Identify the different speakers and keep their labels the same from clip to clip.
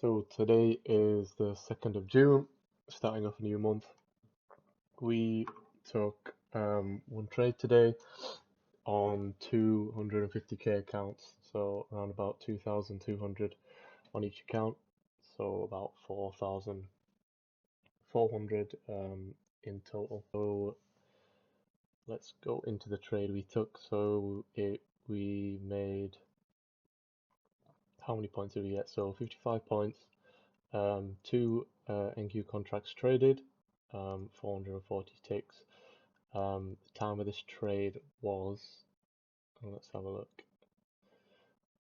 Speaker 1: So today is the 2nd of June, starting off a new month. We took one trade today on 250k accounts, so around about 2,200 on each account, so about 4,400 in total. So let's go into the trade we took. We made, how many points did we get? So 55 points. Two NQ contracts traded, 440 ticks. The time of this trade was, let's have a look,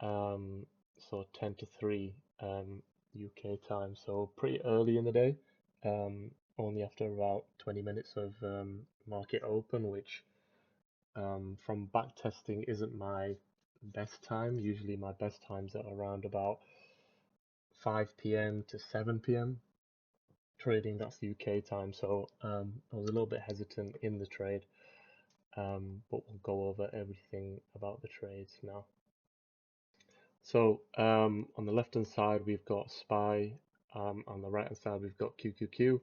Speaker 1: so 10 to 3 UK time, so pretty early in the day, only after about 20 minutes of market open, which from back testing isn't my best time. Usually my best times are around about 5 p.m. to 7 p.m. trading. That's UK time, so I was a little bit hesitant in the trade, but we'll go over everything about the trades now. So on the left hand side we've got SPY, on the right hand side we've got QQQ,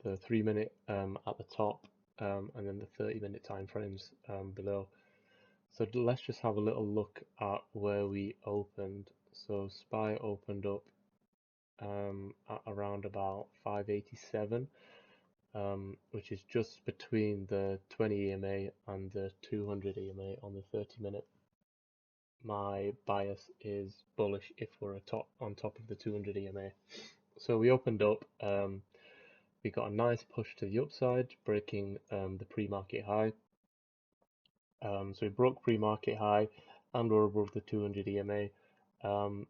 Speaker 1: the 3-minute at the top, and then the 30-minute time frames below. So let's just have a little look at where we opened. So SPY opened up at around about 587, which is just between the 20 EMA and the 200 EMA on the 30-minute. My bias is bullish if we're on top of the 200 EMA. So we opened up, we got a nice push to the upside, breaking the pre-market high. So we broke pre-market high and we're above the 200 EMA. I'm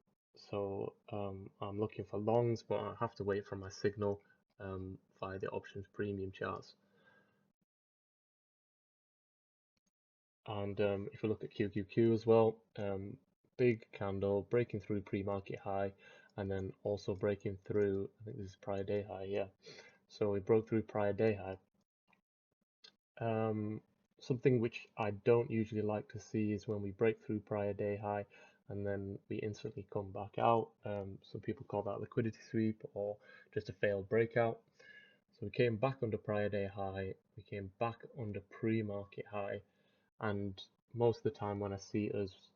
Speaker 1: looking for longs, but I have to wait for my signal via the options premium charts. And if we look at QQQ as well, big candle breaking through pre-market high, and then also breaking through, I think this is prior day high, yeah. So we broke through prior day high. Something which I don't usually like to see is when we break through prior day high and then we instantly come back out. Some people call that liquidity sweep or just a failed breakout. So we came back under prior day high, we came back under pre-market high, and most of the time when I see us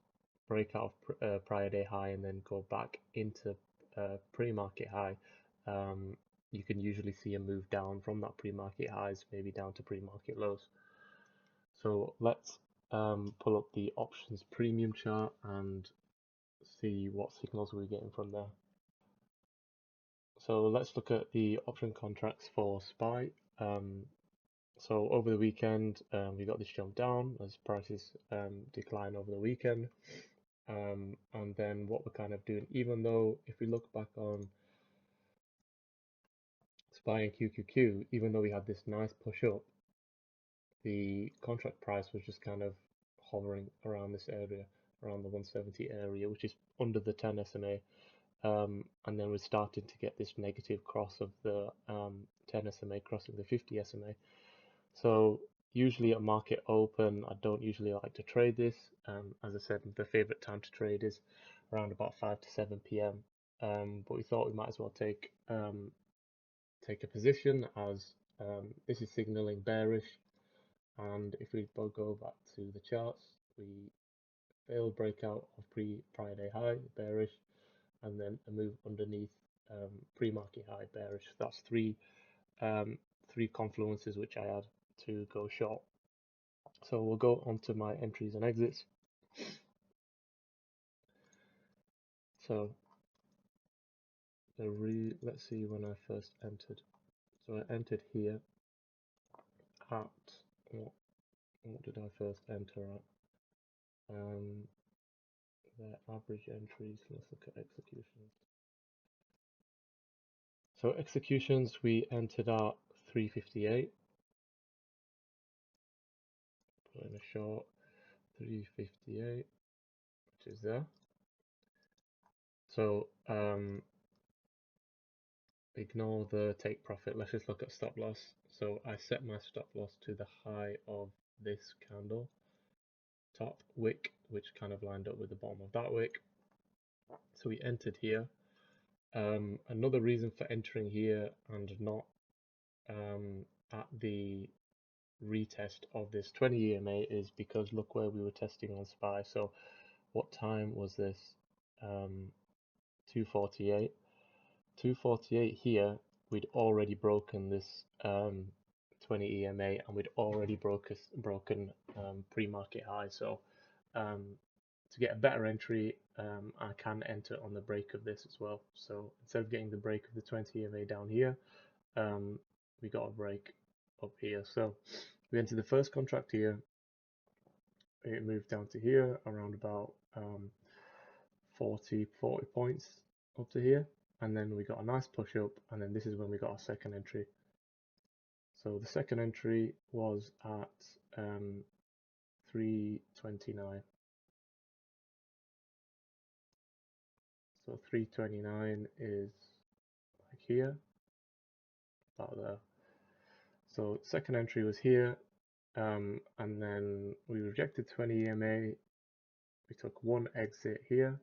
Speaker 1: break out of prior day high and then go back into pre-market high, you can usually see a move down from that pre-market highs, maybe down to pre-market lows. So let's pull up the options premium chart and see what signals we're getting from there. So let's look at the option contracts for SPY. So over the weekend, we got this jump down as prices decline over the weekend. And then what we're kind of doing, even though if we look back on SPY and QQQ, even though we had this nice push up, the contract price was just kind of hovering around this area, around the 170 area, which is under the 10 SMA. And then we're starting to get this negative cross of the 10 SMA crossing the 50 SMA. So usually at market open, I don't usually like to trade this. As I said, the favorite time to trade is around about 5 to 7 p.m. But we thought we might as well take a position as this is signaling bearish. And if we go back to the charts, we failed breakout of prior day high, bearish, and then a move underneath pre-market high, bearish. That's three confluences which I had to go short. So we'll go on to my entries and exits. So let's see when I first entered. So I entered here at what did I first enter at? Their average entries. Let's look at executions. So executions, we entered at 358. Put in a short 358, which is there. So ignore the take profit. Let's just look at stop loss. So I set my stop loss to the high of this candle, top wick, which kind of lined up with the bottom of that wick. So we entered here. Another reason for entering here and not at the retest of this 20 EMA is because look where we were testing on SPY. So what time was this? 248. 248 here, we'd already broken this 20 EMA and we'd already broken pre-market high. So to get a better entry, I can enter on the break of this as well. So instead of getting the break of the 20 EMA down here, we got a break up here. So we entered the first contract here. It moved down to here around about 40 points up to here, and then we got a nice push up, and then this is when we got our second entry. So the second entry was at 329. So 329 is like here, about there. So second entry was here, and then we rejected 20 EMA. We took one exit here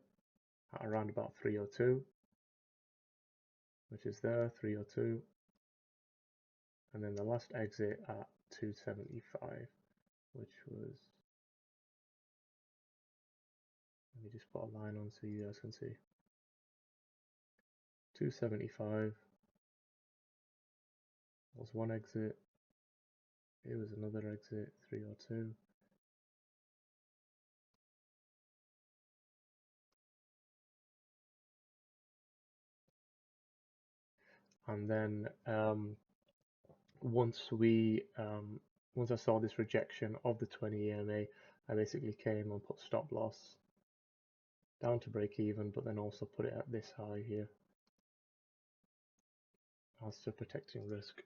Speaker 1: at around about 302, which is there, 302, and then the last exit at 275, which was, let me just put a line on so you guys can see. 275 was one exit. It was another exit, 302. And then once I saw this rejection of the 20 EMA, I basically came and put stop loss down to break even, but then also put it at this high here as to protecting risk.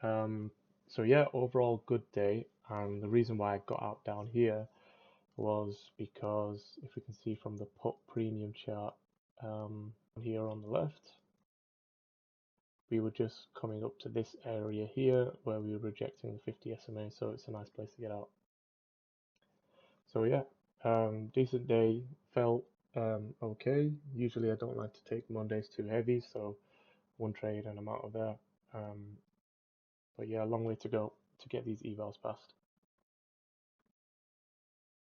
Speaker 1: So yeah, overall good day, and the reason why I got out down here was because if we can see from the put premium chart here on the left, we were just coming up to this area here where we were rejecting the 50 SMA, so it's a nice place to get out. So yeah, decent day, felt okay. Usually I don't like to take Mondays too heavy, so one trade and I'm out of there. But yeah, a long way to go to get these evals passed.